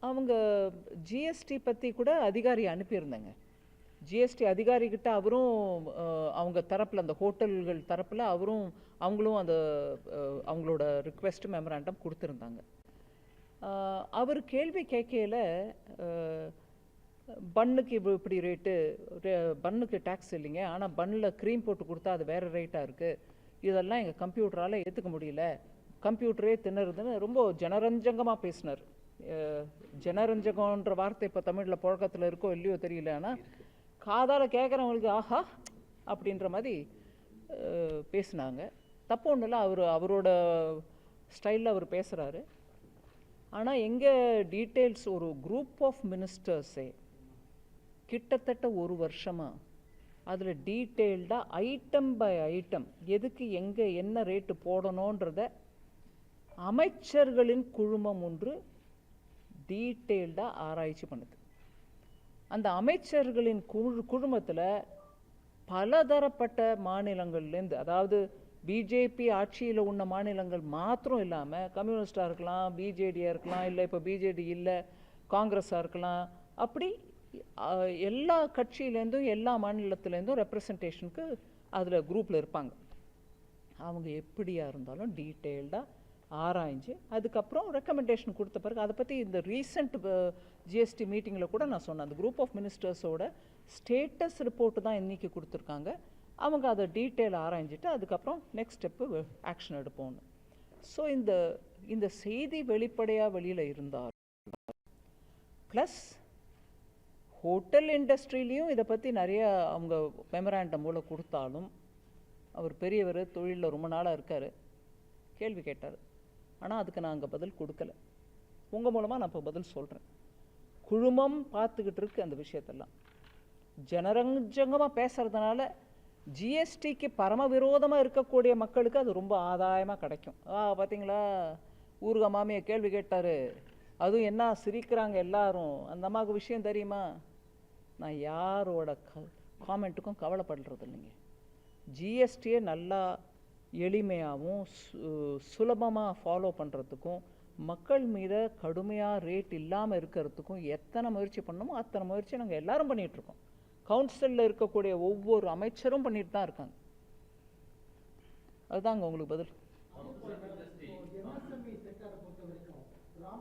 அவங்க ஜிஎஸ்டி பற்றி கூட அதிகாரி அனுப்பியிருந்தாங்க. ஜிஎஸ்டி அதிகாரிகிட்ட அவரும் அவங்க தரப்பில், அந்த ஹோட்டல்கள் தரப்பில் அவங்களும் அந்த அவங்களோட ரிக்வெஸ்ட் மெமராண்டம் கொடுத்துருந்தாங்க. அவர் கேள்வி கேட்கையில் பன்னுக்கு இப்படி ரேட்டு, பன்னுக்கு டேக்ஸ் இல்லைங்க, ஆனால் பன்னில் க்ரீம் போட்டு கொடுத்தா அது வேறு ரேட்டாக இருக்குது, இதெல்லாம் எங்கள் கம்ப்யூட்டரால் ஏற்றுக்க முடியல, கம்ப்யூட்டரே தின்னுறதுன்னு ரொம்ப ஜனரஞ்சகமாக பேசினார். ஜனரஞ்சகன்ற வார்த்தை இப்போ தமிழில் புழக்கத்தில் இருக்கோ இல்லையோ தெரியல, ஆனால் காதால் கேட்குறவங்களுக்கு ஆஹா அப்படின்ற மாதிரி பேசினாங்க. தப்பு ஒன்றும் இல்லை, அவரோட ஸ்டைலில் அவர் பேசுகிறாரு. ஆனால் எங்கள் டீட்டெயில்ஸ் ஒரு குரூப் ஆஃப் மினிஸ்டர்ஸே கிட்டத்தட்ட ஒரு வருஷமாக அதில் டீட்டெயில்டாக ஐட்டம் பை ஐட்டம் எதுக்கு எங்கே என்ன ரேட்டு போடணுன்றத அமைச்சர்களின் குழுமம் ஒன்று டீட்டெயில்டாக ஆராய்ச்சி பண்ணுது. அந்த அமைச்சர்களின் குழுமத்தில் பலதரப்பட்ட மாநிலங்கள்லேருந்து, அதாவது பிஜேபி ஆட்சியில் உள்ள மாநிலங்கள் மாத்திரம் இல்லாமல் கம்யூனிஸ்டாக இருக்கலாம், பிஜேடியாக இருக்கலாம், இல்லை இப்போ பிஜேடி இல்லை காங்கிரஸாக இருக்கலாம், அப்படி எல்லா கட்சியிலேருந்தும் எல்லா மாநிலத்துலேருந்தும் ரெப்ரசன்டேஷனுக்கு அதில் குரூப்பில் இருப்பாங்க. அவங்க எப்படியாக இருந்தாலும் டீட்டெயில்டாக ஆராய்ஞ்சு அதுக்கப்புறம் ரெக்கமெண்டேஷன் கொடுத்த பிறகு அதை பற்றி இந்த ரீசெண்ட் ஜிஎஸ்டி மீட்டிங்கில் கூட நான் சொன்னேன், அந்த குரூப் ஆஃப் மினிஸ்டர்ஸோட ஸ்டேட்டஸ் ரிப்போர்ட்டு தான் இன்றைக்கி கொடுத்துருக்காங்க. அவங்க அதை டீட்டெயில் ஆராய்ஞ்சிட்டு அதுக்கப்புறம் நெக்ஸ்ட் ஸ்டெப்பு ஆக்ஷன் எடுப்போம்னு. ஸோ இந்த செய்தி வெளிப்படையாக வெளியில் இருந்தால் ப்ளஸ் ஹோட்டல் இண்டஸ்ட்ரியிலையும் இதை பற்றி நிறைய அவங்க மெமராண்டம் மூலம் கொடுத்தாலும், அவர் பெரியவர், தொழிலில் ரொம்ப நாளாக இருக்கார், கேள்வி கேட்டார், ஆனால் அதுக்கு நான் அங்கே பதில் கொடுக்கல. உங்கள் மூலமாக நான் இப்போ பதில் சொல்கிறேன். குழுமம் பார்த்துக்கிட்டு இருக்கு அந்த விஷயத்தெல்லாம். ஜனரஞ்சகமாக பேசுகிறதுனால ஜிஎஸ்டிக்கு பரம விரோதமாக இருக்கக்கூடிய மக்களுக்கு அது ரொம்ப ஆதாயமாக கிடைக்கும். பார்த்தீங்களா, ஊருக மாமியை கேள்வி கேட்டார், அதுவும் என்ன சிரிக்கிறாங்க எல்லாரும், அந்த அம்மாவுக்கு விஷயம் தெரியுமா? நான் யாரோட காமெண்ட்டுக்கும் கவலைப்படுறது இல்லைங்க. ஜிஎஸ்டியை நல்லா எளிமையாகவும் சுலபமாக ஃபாலோ பண்ணுறதுக்கும் மக்கள் மீது கடுமையாக ரேட் இல்லாமல் இருக்கிறதுக்கும் எத்தனை முயற்சி பண்ணணுமோ அத்தனை முயற்சி நாங்கள் எல்லாரும் பண்ணிகிட்ருக்கோம். கவுன்சிலில் இருக்கக்கூடிய ஒவ்வொரு அமைச்சரும் பண்ணிட்டு தான் இருக்காங்க. அதுதாங்க உங்களுக்கு பதில்.